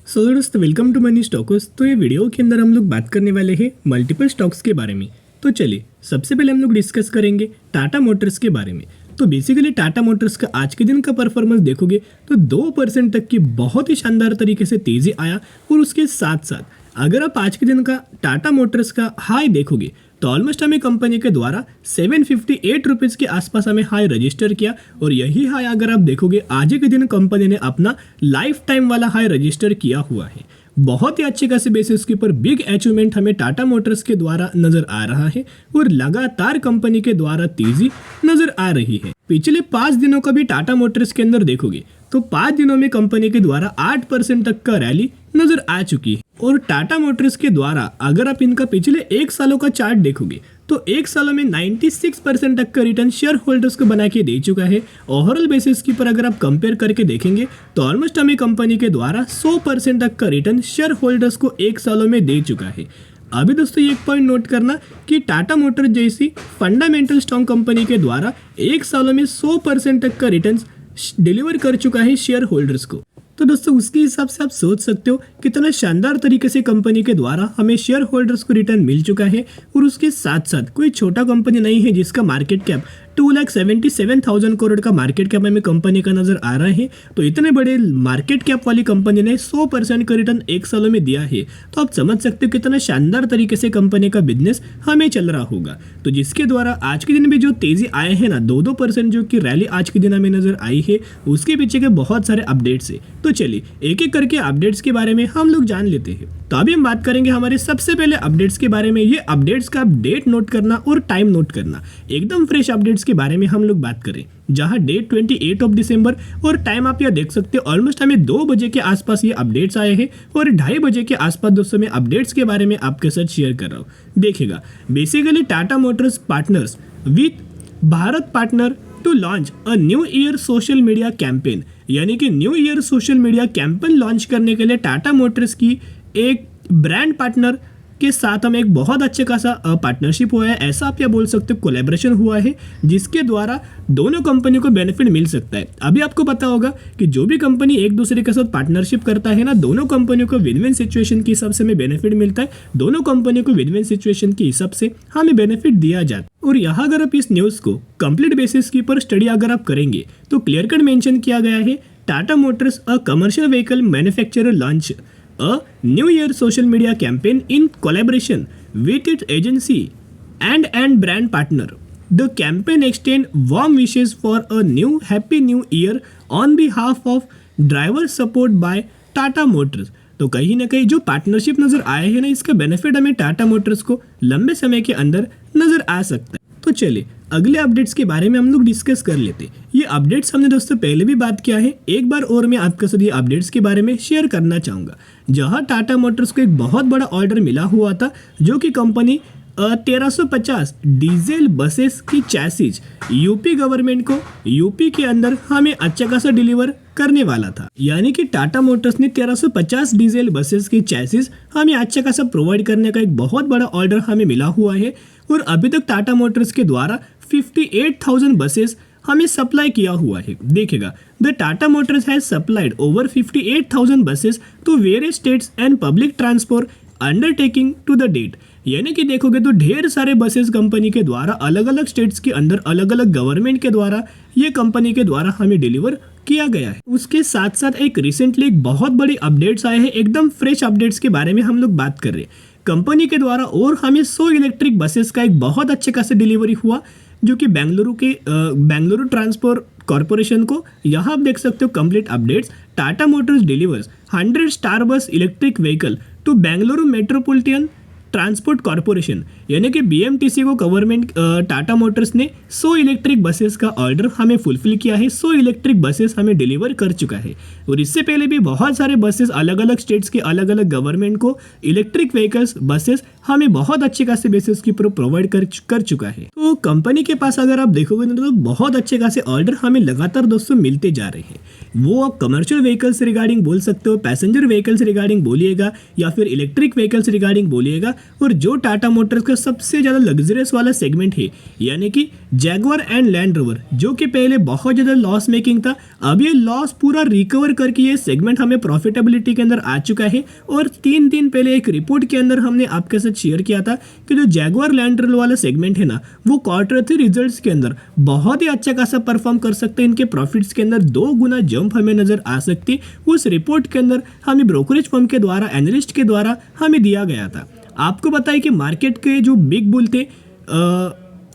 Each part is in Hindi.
सो दोस्तों वेलकम टू मनी स्टॉक्स। तो ये वीडियो के अंदर हम लोग बात करने वाले हैं मल्टीपल स्टॉक्स के बारे में। तो चलिए सबसे पहले हम लोग डिस्कस करेंगे टाटा मोटर्स के बारे में। तो बेसिकली टाटा मोटर्स का आज के दिन का परफॉर्मेंस देखोगे तो 2% तक की बहुत ही शानदार तरीके से तेजी आया। और उसके साथ साथ अगर आप आज के दिन का टाटा मोटर्स का हाई देखोगे तो ऑलमोस्ट हमें कंपनी के द्वारा 758 रुपीज़ के आसपास हमें हाई रजिस्टर किया। और यही हाई अगर आप देखोगे आज के दिन कंपनी ने अपना लाइफ टाइम वाला हाई रजिस्टर किया हुआ है। बहुत ही अच्छे खासे बेसिस के ऊपर बिग अचीवमेंट हमें टाटा मोटर्स के द्वारा नजर आ रहा है और लगातार कंपनी के द्वारा तेजी नजर आ रही है। पिछले 5 दिनों का भी टाटा मोटर्स के अंदर देखोगे तो 5 दिनों में कंपनी के द्वारा 8% तक का रैली नजर आ चुकी है। और टाटा मोटर्स के द्वारा अगर आप इनका पिछले 1 सालों का चार्ट देखोगे तो 1 सालों में 96% तक का रिटर्न शेयर होल्डर्स को बना के दे चुका है। ओवरऑल बेसिस की पर अगर आप कंपेयर करके देखेंगे तो ऑलमोस्ट हमें कंपनी के द्वारा 100% तक का रिटर्न शेयर होल्डर्स को 1 सालों में दे चुका है। अभी दोस्तों एक पॉइंट नोट करना कि टाटा मोटर्स जैसी फंडामेंटल स्ट्रॉन्ग कंपनी के द्वारा 1 सालों में 100% तक का रिटर्न डिलीवर कर चुका है शेयर होल्डर्स को। तो दोस्तों उसके हिसाब से आप सोच सकते हो कितना शानदार तरीके से कंपनी के द्वारा हमें शेयर होल्डर्स को रिटर्न मिल चुका है। और उसके साथ साथ कोई छोटा कंपनी नहीं है जिसका मार्केट कैप 2,77,000 करोड़ का मार्केट कैप हमें कंपनी का नजर आ रहा है। तो इतने बड़े मार्केट कैप वाली कंपनी ने 100% का रिटर्न 1 सालों में दिया है। तो आप समझ सकते हो कितना शानदार तरीके से कंपनी का बिजनेस हमें चल रहा होगा। तो जिसके द्वारा आज के दिन भी जो तेजी आए हैं ना 2% जो कि रैली आज के दिन हमें नजर आई है उसके पीछे के बहुत सारे अपडेट्स है। तो चलिए एक एक करके अपडेट्स के बारे में हम लोग जान लेते हैं। तो अभी हम बात करेंगे हमारे सबसे पहले अपडेट्स के बारे में। ये अपडेट्स का डेट नोट करना और टाइम नोट करना, एकदम फ्रेश अपडेट्स के बारे में हम लोग बात करें जहां डेट 28 ऑफ दिसंबर और टाइम आप यह देख सकते हो ऑलमोस्ट हमें 2 बजे के आसपास ये अपडेट्स आए हैं। और 2:30 बजे के आसपास दोस्तों मैं अपडेट्स के बारे में आपके साथ शेयर कर रहा हूँ। देखिएगा basically Tata Motors partners with Bharat partner to launch a new year social media campaign, यानी कि new year social media campaign launch करने के लिए टाटा मोटर्स की एक ब्रांड पार्टनर के साथ हमें एक बहुत अच्छे खासा पार्टनरशिप हुआ है। ऐसा आप क्या बोल सकते हो कोलैबोरेशन हुआ है जिसके द्वारा दोनों कंपनी को बेनिफिट मिल सकता है। अभी आपको पता होगा कि जो भी कंपनी एक दूसरे के साथ पार्टनरशिप करता है ना दोनों कंपनियों को विन विन सिचुएशन के हिसाब से हमें बेनिफिट मिलता है। दोनों कंपनियों को विन विन सिचुएशन के हिसाब से हमें बेनिफिट दिया जाता है। और यहाँ अगर आप इस न्यूज़ को कंप्लीट बेसिस की पर स्टडी अगर आप करेंगे तो क्लियर कट मेंशन किया गया है Tata Motors a commercial vehicle manufacturer launch a new year social media campaign in collaboration with its agency and brand partner. The campaign extend warm wishes for a new happy new year on behalf of driver support by Tata Motors. तो कहीं ना कहीं जो पार्टनरशिप नजर आए हैं ना इसका बेनिफिट हमें टाटा मोटर्स को लंबे समय के अंदर नजर आ सकता है। तो चलिए अगले अपडेट्स के बारे में हम लोग डिस्कस कर लेते हैं। ये अपडेट्स हमने दोस्तों पहले भी बात किया है, एक बार और मैं आपके साथ ये अपडेट्स के बारे में शेयर करना चाहूँगा। जहाँ टाटा मोटर्स को एक बहुत बड़ा ऑर्डर मिला हुआ था जो कि कंपनी 1350 डीजल बसेस की चैसिज यूपी गवर्नमेंट को यूपी के अंदर हमें अच्छा खासा डिलीवर करने वाला था। यानी कि टाटा मोटर्स ने 1350 डीजल बसेस की चैसिज हमें अच्छा खासा प्रोवाइड करने का एक बहुत बड़ा ऑर्डर हमें मिला हुआ है। और अभी तक टाटा मोटर्स के द्वारा 58,000 बसेस हमें सप्लाई किया हुआ है। देखिएगा the Tata Motors has supplied over 58,000 buses to various states and public transport undertaking to the date. यानी कि देखोगे तो ढेर सारे बसेस कंपनी के द्वारा अलग अलग स्टेट्स के अंदर अलग अलग गवर्नमेंट के द्वारा ये कंपनी के द्वारा हमें डिलीवर किया गया है। उसके साथ साथ एक रिसेंटली एक बहुत बड़ी अपडेट्स आए हैं, एकदम फ्रेश अपडेट्स के बारे में हम लोग बात कर रहे हैं। कंपनी के द्वारा और हमें 100 इलेक्ट्रिक बसेस का एक बहुत अच्छे खासे डिलीवरी हुआ जो कि बेंगलुरु ट्रांसपोर्ट कॉर्पोरेशन को। यहाँ आप देख सकते हो complete updates. Tata Motors delivers 100 star bus electric vehicle to Bengaluru Metropolitan Transport Corporation, यानी कि बीएमटीसी को गवर्नमेंट टाटा मोटर्स ने 100 इलेक्ट्रिक बसेस का ऑर्डर हमें फुलफिल किया है। 100 इलेक्ट्रिक बसेस हमें डिलीवर कर चुका है। और इससे पहले भी बहुत सारे बसेस अलग अलग स्टेट्स के अलग अलग गवर्नमेंट को इलेक्ट्रिक व्हीकल्स बसेस हमें बहुत अच्छे खासे बेसिस के ऊपर प्रोवाइड कर चुका है। तो कंपनी के पास अगर आप देखोगे ना तो बहुत अच्छे खासे ऑर्डर हमें लगातार दोस्तों मिलते जा रहे हैं। वो आप कमर्शियल व्हीकल्स रिगार्डिंग बोल सकते हो, पैसेंजर व्हीकल्स रिगार्डिंग बोलिएगा या फिर इलेक्ट्रिक व्हीकल्स रिगार्डिंग बोलिएगा। और जो टाटा मोटर्स का सबसे ज़्यादा लग्जरियस वाला सेगमेंट है यानी कि जैगवार एंड लैंड रोवर, जो कि पहले बहुत ज़्यादा लॉस मेकिंग था, अब ये लॉस पूरा रिकवर करके ये सेगमेंट हमें प्रॉफिटेबिलिटी के अंदर आ चुका है। और 3 दिन पहले एक रिपोर्ट के अंदर हमने आपके साथ शेयर किया था कि जो जैगवार लैंड रोवर वाला सेगमेंट है ना, वो Q3 रिजल्ट्स के अंदर बहुत ही अच्छा खासा परफॉर्म कर सकते हैं। इनके प्रॉफिट्स के अंदर 2 गुना जंप हमें नजर आ सकती है। उस रिपोर्ट के अंदर हमें ब्रोकरेज फर्म के द्वारा, एनालिस्ट के द्वारा हमें दिया गया था। आपको बताइए कि मार्केट के जो बिग बुल थे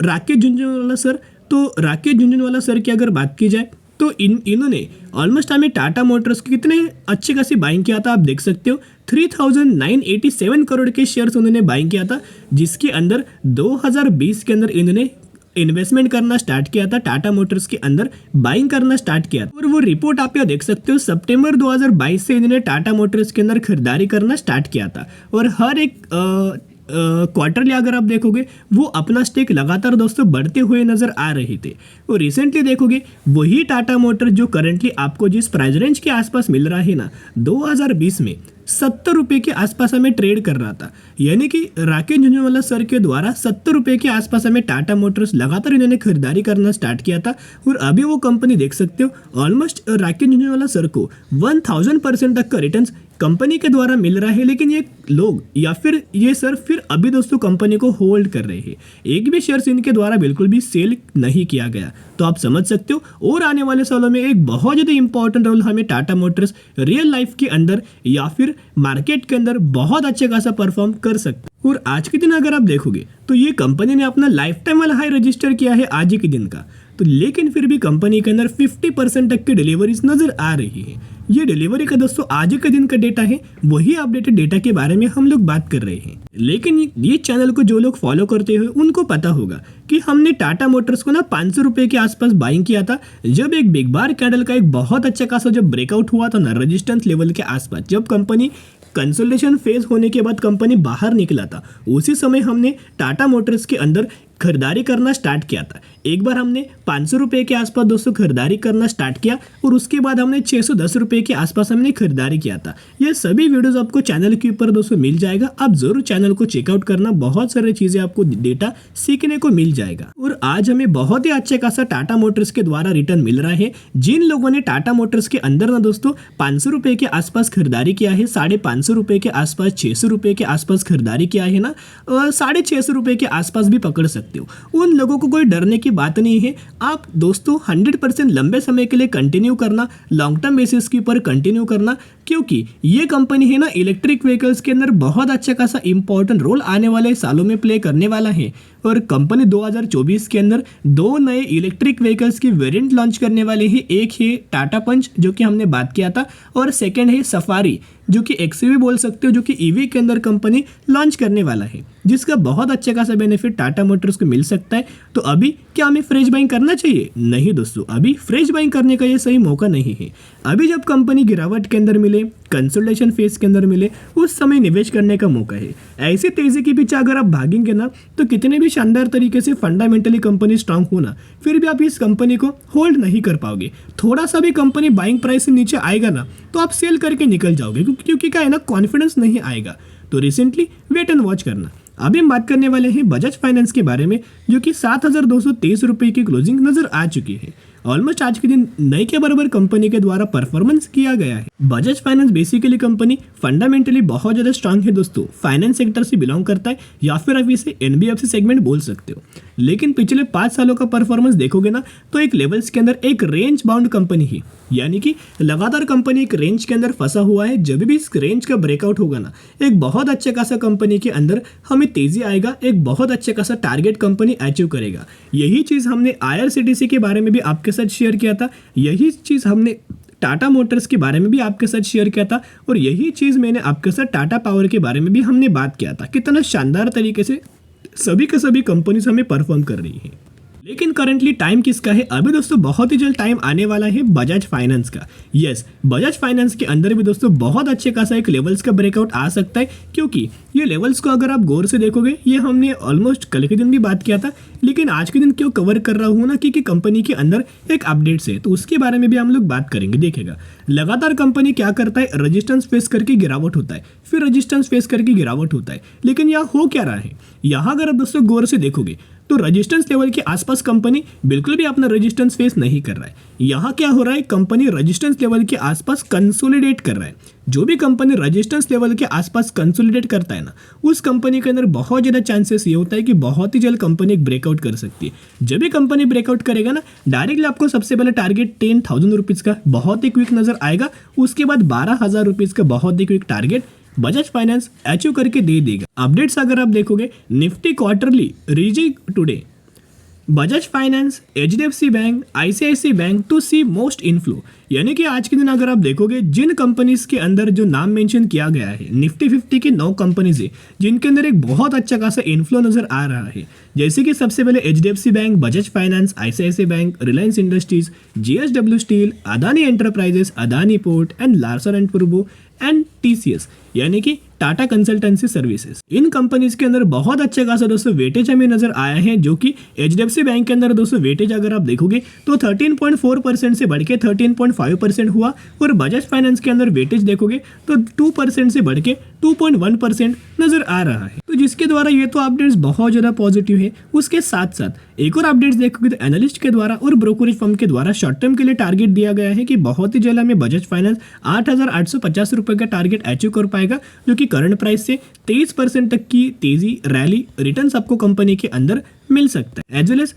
राकेश झुनझुनवाला सर, तो राकेश झुनझुनवाला सर की अगर बात की जाए तो इन्होंने ऑलमोस्ट हमें टाटा मोटर्स के कितने अच्छे खासी बाइंग किया था आप देख सकते हो। 3987 करोड़ के शेयर्स उन्होंने बाइंग किया था, जिसके अंदर 2020 के अंदर इन्होंने इन्वेस्टमेंट करना स्टार्ट किया था, टाटा मोटर्स के अंदर बाइंग करना स्टार्ट किया था। और वो रिपोर्ट आप यहाँ देख सकते हो, सितंबर 2022 से इन्होंने टाटा मोटर्स के अंदर खरीदारी करना स्टार्ट किया था। और हर एक क्वार्टरली अगर आप देखोगे वो अपना स्टेक लगातार दोस्तों बढ़ते हुए नजर आ रहे थे। और रिसेंटली देखोगे वही टाटा मोटर जो करंटली आपको जिस प्राइस रेंज के आसपास मिल रहा है ना, 2020 में 70 रुपये के आसपास हमें ट्रेड कर रहा था। यानी कि राकेश झुनझुनवाला सर के द्वारा 70 रुपये के आसपास हमें टाटा मोटर्स लगातार इन्होंने खरीदारी करना स्टार्ट किया था। और अभी वो कंपनी देख सकते हो ऑलमोस्ट राकेश झुनझुनवाला सर को 1000% तक का रिटर्न्स कंपनी के द्वारा मिल रहा है। लेकिन ये लोग या फिर ये सर फिर अभी दोस्तों कंपनी को होल्ड कर रहे हैं, एक भी शेयर्स इनके द्वारा बिल्कुल भी सेल नहीं किया गया। तो आप समझ सकते हो और आने वाले सालों में एक बहुत ज़्यादा इंपॉर्टेंट रोल हमें टाटा मोटर्स रियल लाइफ के अंदर या फिर मार्केट के अंदर बहुत अच्छे खासा परफॉर्म कर सकते। और आज के दिन अगर आप देखोगे तो ये कंपनी ने अपना लाइफ टाइम वाला हाई रजिस्टर किया है आज ही के दिन का। तो लेकिन फिर भी कंपनी के अंदर 50% तक की डिलीवरीज नजर आ रही है। ये डिलीवरी का दोस्तों आज के दिन का डेटा है, वही अपडेटेड डेटा के बारे में हम लोग बात कर रहे हैं। लेकिन ये चैनल को जो लोग फॉलो करते हुए उनको पता होगा कि हमने टाटा मोटर्स को ना 500 रुपये के आसपास बाइंग किया था, जब एक बिग बार कैंडल का एक बहुत अच्छा खासा जब ब्रेकआउट हुआ था ना रेजिस्टेंस लेवल के आसपास, जब कंपनी कंसोलिडेशन फेज होने के बाद कंपनी बाहर निकला था, उसी समय हमने टाटा मोटर्स के अंदर खरीदारी करना स्टार्ट किया था। एक बार हमने 500 रुपये के आसपास दोस्तों खरीदारी करना स्टार्ट किया और उसके बाद हमने 610 रुपये के आसपास हमने खरीदारी किया था। ये सभी वीडियोस आपको चैनल के ऊपर दोस्तों मिल जाएगा, आप जरूर चैनल को चेकआउट करना, बहुत सारी चीज़ें आपको डेटा सीखने को मिल जाएगा। और आज हमें बहुत ही अच्छे खासा टाटा मोटर्स के द्वारा रिटर्न मिल रहा है। जिन लोगों ने टाटा मोटर्स के अंदर ना दोस्तों 500 रुपये के आसपास खरीदारी किया है, 550 रुपये के आसपास, 600 रुपये के आसपास खरीदारी किया है ना, 650 रुपये के आसपास भी पकड़ सकते हो। उन लोगों को कोई डरने की बात नहीं है। आप दोस्तों 100% लंबे समय के लिए कंटिन्यू करना, लॉन्ग टर्म बेसिस के ऊपर कंटिन्यू करना, क्योंकि ये कंपनी है ना इलेक्ट्रिक व्हीकल्स के अंदर बहुत अच्छा खासा इंपॉर्टेंट रोल आने वाले सालों में प्ले करने वाला है। और कंपनी 2024 के अंदर 2 नए इलेक्ट्रिक व्हीकल्स की वेरिएंट लॉन्च करने वाले हैं। एक है टाटा पंच जो कि हमने बात किया था, और सेकंड है सफारी जो कि एक्सयूवी बोल सकते हो, जो कि ईवी के अंदर कंपनी लॉन्च करने वाला है, जिसका बहुत अच्छे खासा बेनिफिट टाटा मोटर्स को मिल सकता है। तो अभी क्या हमें फ्रेश बाइंग करना चाहिए? नहीं दोस्तों, अभी फ्रेश बाइंग करने का ये सही मौका नहीं है। अभी जब कंपनी गिरावट के अंदर मिले, कंसोलिडेशन फेज के अंदर मिले, उस समय निवेश करने का मौका है। ऐसी तेजी के पीछे अगर आप भागेंगे ना, तो कितने भी शानदार तरीके से फंडामेंटली कंपनी स्ट्रांग हो ना, फिर भी आप इस कंपनी को होल्ड नहीं कर पाओगे। थोड़ा सा भी कंपनी बाइंग प्राइस से नीचे आएगा ना, तो आप सेल करके निकल जाओगे, क्योंकि क्या है ना, कॉन्फिडेंस नहीं आएगा। तो रिसेंटली वेट एंड वॉच करना। अभी हम बात करने वाले हैं बजाज फाइनेंस के बारे में, जो कि 7,223 रुपये की क्लोजिंग नजर आ चुकी है। ऑलमोस्ट आज के दिन नए के बराबर कंपनी के द्वारा परफॉर्मेंस किया गया है। Bajaj finance basically company fundamentally बहुत ज़्यादा स्ट्रांग है दोस्तों, फाइनेंस सेक्टर से बिलोंग करता है, या फिर आप इसे एनबीएफसी सेगमेंट बोल सकते हो। लेकिन पिछले 5 सालों का परफॉर्मेंस देखोगे ना, तो एक लेवल्स के अंदर एक रेंज बाउंड कंपनी है, यानी कि लगातार कंपनी एक रेंज के अंदर फंसा हुआ है। जब भी इस रेंज का ब्रेकआउट होगा ना, एक बहुत अच्छे खासा कंपनी के अंदर हमें तेजी आएगा, एक बहुत अच्छे खासा टारगेट कंपनी अचीव करेगा। यही चीज़ हमने IRCTC के बारे में भी आपके साथ शेयर किया था, यही चीज़ हमने टाटा मोटर्स के बारे में भी आपके साथ शेयर किया था, और यही चीज़ मैंने आपके साथ टाटा पावर के बारे में भी हमने बात किया था। कितना शानदार तरीके से सभी के सभी कंपनीज हमें परफॉर्म कर रही है। लेकिन करंटली टाइम किसका है? अभी दोस्तों बहुत ही जल्द टाइम आने वाला है बजाज फाइनेंस का। यस, बजाज फाइनेंस के अंदर भी दोस्तों बहुत अच्छे खासा एक लेवल्स का ब्रेकआउट आ सकता है, क्योंकि ये लेवल्स को अगर आप गौर से देखोगे, ये हमने ऑलमोस्ट कल के दिन भी बात किया था, लेकिन आज के दिन क्यों कवर कर रहा हूँ ना, क्योंकि कंपनी के अंदर एक अपडेट्स है, तो उसके बारे में भी हम लोग बात करेंगे। देखेगा लगातार कंपनी क्या करता है, रेजिस्टेंस फेस करके गिरावट होता है, फिर रेजिस्टेंस फेस करके गिरावट होता है, लेकिन यहाँ हो क्या रहा है? यहाँ अगर आप दोस्तों गौर से देखोगे तो रेजिस्टेंस लेवल के आसपास कंपनी बिल्कुल भी अपना रेजिस्टेंस फेस नहीं कर रहा है। यहाँ क्या हो रहा है, कंपनी रेजिस्टेंस लेवल के आसपास कंसोलिडेट कर रहा है। जो भी कंपनी रेजिस्टेंस लेवल के आसपास कंसोलिडेट करता है ना, उस कंपनी के अंदर बहुत ज़्यादा चांसेस ये होता है कि बहुत ही जल्द कंपनी एक ब्रेकआउट कर सकती है। जब भी कंपनी ब्रेकआउट करेगा ना, डायरेक्टली आपको सबसे पहले टारगेट 10,000 रुपीज़ का बहुत ही क्विक नजर आएगा, उसके बाद 12,000 रुपीज़ का बहुत ही quick target Bajaj Finance achieve करके दे देगा। अपडेट्स अगर आप देखोगे, Nifty quarterly rising today, Bajaj Finance, HDFC Bank, ICICI Bank to see most inflow. यानी कि आज के दिन अगर आप देखोगे, जिन कंपनीज के अंदर जो नाम मेंशन किया गया है, निफ्टी 50 की 9 कंपनीज है जिनके अंदर एक बहुत अच्छा खासा इनफ्लो नजर आ रहा है। जैसे कि सबसे पहले HDFC Bank, Bajaj Finance, ICICI Bank, Reliance Industries, JSW Steel, Adani Enterprises, Adani Port and Larsen and Toubro and TCS, यानी कि टाटा कंसल्टेंसी सर्विसेज। इन कंपनीज के अंदर बहुत अच्छा खासा दोस्तों वेटेज हमें नजर आया है, जो कि एचडीएफसी बैंक के अंदर दोस्तों वेटेज अगर आप देखोगे तो 13.4% से बढ़ के 13.5% हुआ, और बजाज फाइनेंस के अंदर वेटेज देखोगे तो 2% से बढ़ के 2.1% नजर आ रहा है। तो जिसके द्वारा ये तो अपडेट्स बहुत ज्यादा पॉजिटिव है। उसके साथ साथ एक और अपडेट्स देखोगे तो एनालिस्ट के द्वारा और ब्रोकरेज फर्म के द्वारा शॉर्ट टर्म के लिए टारगेट दिया गया है कि बहुत ही जल्द हमें बजाज फाइनेंस 8,850 रुपए का टारगेट अचीव कर पाएगा, जो कि करंट प्राइस से 23% तक की तेजी रैली रिटर्न्स आपको कंपनी के अंदर मिल सकता है। As well as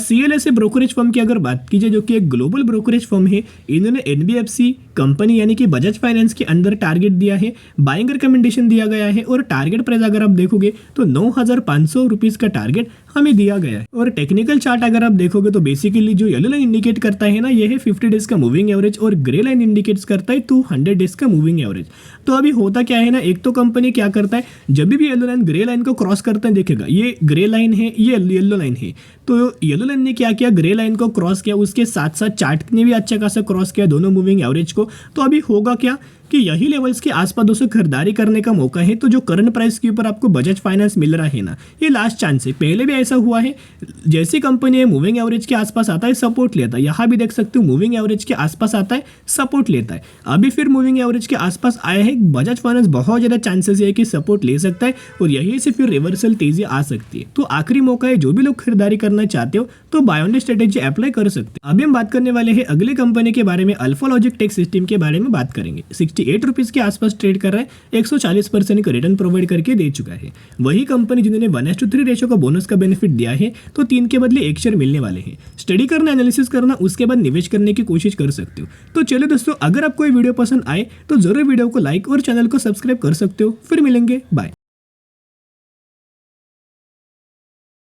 CLSA brokerage firm की अगर बात कीजिए, जो कि एक ग्लोबल ब्रोकरेज फर्म है, इन्होंने NBFC कंपनी यानी कि बजाज फाइनेंस के अंदर टारगेट दिया है, बाइंग रिकमेंडेशन दिया गया है, और टारगेट प्राइस अगर आप देखोगे तो 9,500 रुपीज़ का टारगेट हमें दिया गया है। और टेक्निकल चार्ट अगर आप देखोगे तो बेसिकली जो येलो लाइन इंडिकेट करता है ना, ये है 50 डेज का मूविंग एवरेज, और ग्रे लाइन इंडिकेट्स करता है 200 डेज का मूविंग एवरेज। तो अभी होता क्या है ना, एक तो कंपनी क्या करता है, जब भी येलो लाइन ग्रे लाइन को क्रॉस करता है, देखेगा ये ग्रे लाइन है, ये येलो लाइन है, तो येलो लाइन ने क्या किया, ग्रे लाइन को क्रॉस किया, उसके साथ साथ चार्ट ने भी अच्छा खासा क्रॉस किया दोनों मूविंग एवरेज को। तो अभी होगा क्या कि यही लेवल्स के आसपास दोस्तों खरीदारी करने का मौका है। तो जो करंट प्राइस के ऊपर आपको बजाज फाइनेंस मिल रहा है ना, ये लास्ट चांस है। पहले भी ऐसा हुआ है, जैसी कंपनी मूविंग एवरेज के आसपास आता है सपोर्ट लेता है, यहाँ भी देख सकते हो मूविंग एवरेज के आसपास आता है सपोर्ट लेता है। अभी फिर मूविंग एवरेज के आसपास आया है, बजाज फाइनेंस बहुत ज़्यादा चांसेस है कि सपोर्ट ले सकता है, और यहीं से फिर रिवर्सल तेजी आ सकती है। तो आखिरी मौका है, जो भी लोग खरीदारी करना चाहते हो तो बाय ऑन स्ट्रेटेजी अप्लाई कर सकते हैं। अभी हम बात करने वाले हैं अगले कंपनी के बारे में, अल्फा लॉजिक टेक सिस्टम के बारे में बात करेंगे। 68 रुपीज़ के आसपास ट्रेड कर रहा है, 140% का रिटर्न प्रोवाइड करके दे चुका है। वही कंपनी जिन्होंने 1:3 रेशो का बोनस का बेनिफिट दिया है, तो 3 के बदले 1 शेयर मिलने वाले हैं। स्टडी करना, एनालिसिस करना, उसके बाद निवेश करने की कोशिश कर सकते हो। तो चलो दोस्तों, अगर आपको ये वीडियो पसंद आए तो जरूर वीडियो को लाइक और चैनल को सब्सक्राइब कर सकते हो। फिर मिलेंगे, बाय।